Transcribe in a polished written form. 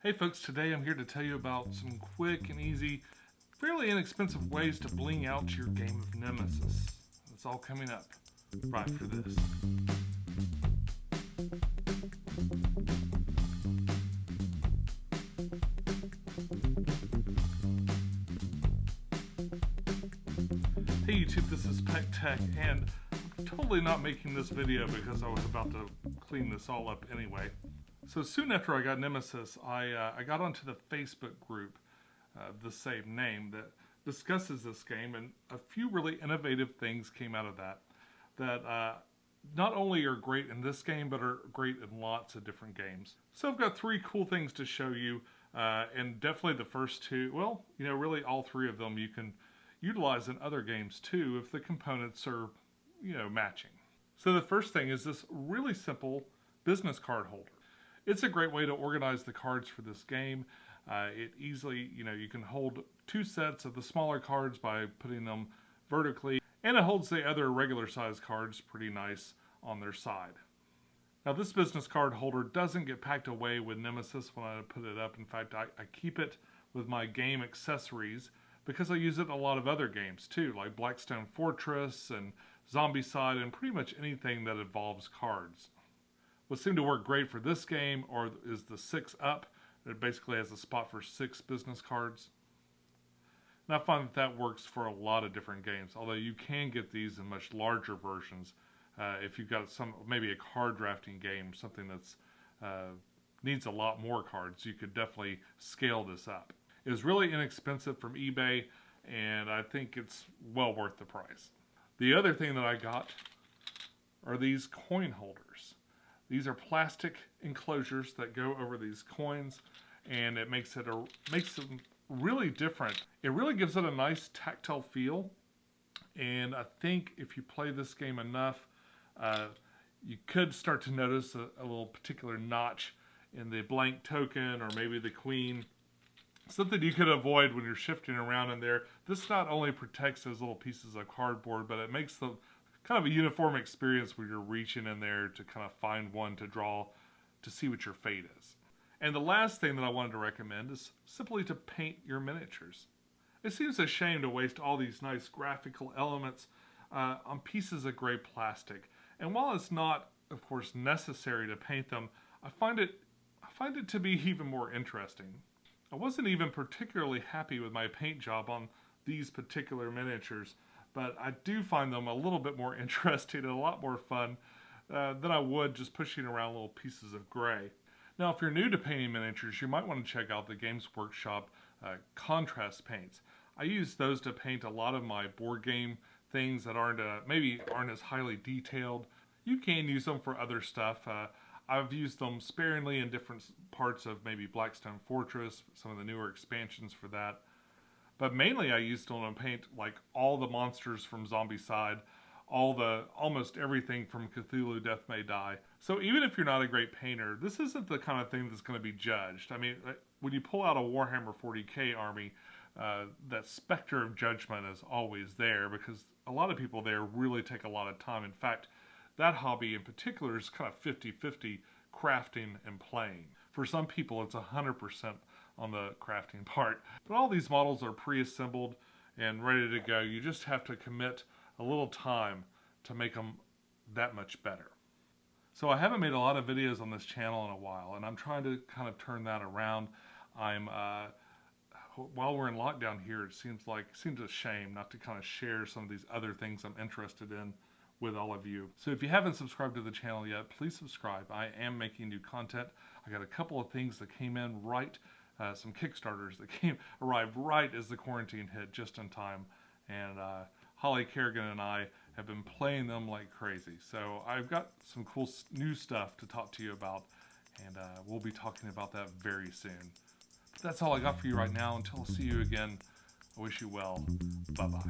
Hey folks, today I'm here to tell you about some quick and easy, fairly inexpensive ways to bling out your game of Nemesis. It's all coming up right after this. Hey YouTube, this is Pecktec, and I'm totally not making this video because I was about to clean this all up anyway. So soon after I got Nemesis, I got onto the Facebook group, the same name, that discusses this game, and a few really innovative things came out of that not only are great in this game, but are great in lots of different games. So I've got three cool things to show you, and definitely the first two, well, really all three of them you can utilize in other games too if the components are, matching. So the first thing is this really simple business card holder. It's a great way to organize the cards for this game. It easily, you can hold two sets of the smaller cards by putting them vertically, and it holds the other regular size cards pretty nice on their side. Now this business card holder doesn't get packed away with Nemesis when I put it up. In fact, I keep it with my game accessories because I use it in a lot of other games too, like Blackstone Fortress and Zombicide and pretty much anything that involves cards. What seemed to work great for this game is the 6 up. It basically has a spot for 6 business cards. And I find that works for a lot of different games, although you can get these in much larger versions if you've got maybe a card drafting game, something that's needs a lot more cards. You could definitely scale this up. It was really inexpensive from eBay, and I think it's well worth the price. The other thing that I got are these coin holders. These are plastic enclosures that go over these coins, and it makes them really different. It really gives it a nice tactile feel, and I think if you play this game enough, you could start to notice a little particular notch in the blank token or maybe the queen. Something you could avoid when you're shifting around in there. This not only protects those little pieces of cardboard, but it makes the kind of a uniform experience where you're reaching in there to kind of find one to draw to see what your fate is. And the last thing that I wanted to recommend is simply to paint your miniatures. It seems a shame to waste all these nice graphical elements on pieces of gray plastic. And while it's not, of course, necessary to paint them, I find it to be even more interesting. I wasn't even particularly happy with my paint job on these particular miniatures, but I do find them a little bit more interesting and a lot more fun than I would just pushing around little pieces of gray. Now, if you're new to painting miniatures, you might want to check out the Games Workshop contrast paints. I use those to paint a lot of my board game things that maybe aren't as highly detailed. You can use them for other stuff. I've used them sparingly in different parts of maybe Blackstone Fortress, some of the newer expansions for that. But mainly I used them to paint like all the monsters from Zombicide, almost everything from Cthulhu Death May Die. So even if you're not a great painter, this isn't the kind of thing that's going to be judged. I mean, when you pull out a Warhammer 40k army, that specter of judgment is always there because a lot of people there really take a lot of time. In fact, that hobby in particular is kind of 50-50 crafting and playing. For some people, it's 100% on the crafting part. But all these models are pre-assembled and ready to go. You just have to commit a little time to make them that much better. So I haven't made a lot of videos on this channel in a while, and I'm trying to kind of turn that around. While we're in lockdown here, it seems a shame not to kind of share some of these other things I'm interested in with all of you. So if you haven't subscribed to the channel yet, please subscribe. I am making new content. I got a couple of things that came in right, some Kickstarters that arrived right as the quarantine hit, just in time. And Holly Kerrigan and I have been playing them like crazy. So I've got some cool new stuff to talk to you about, and we'll be talking about that very soon. But that's all I got for you right now. Until I see you again, I wish you well. Bye-bye.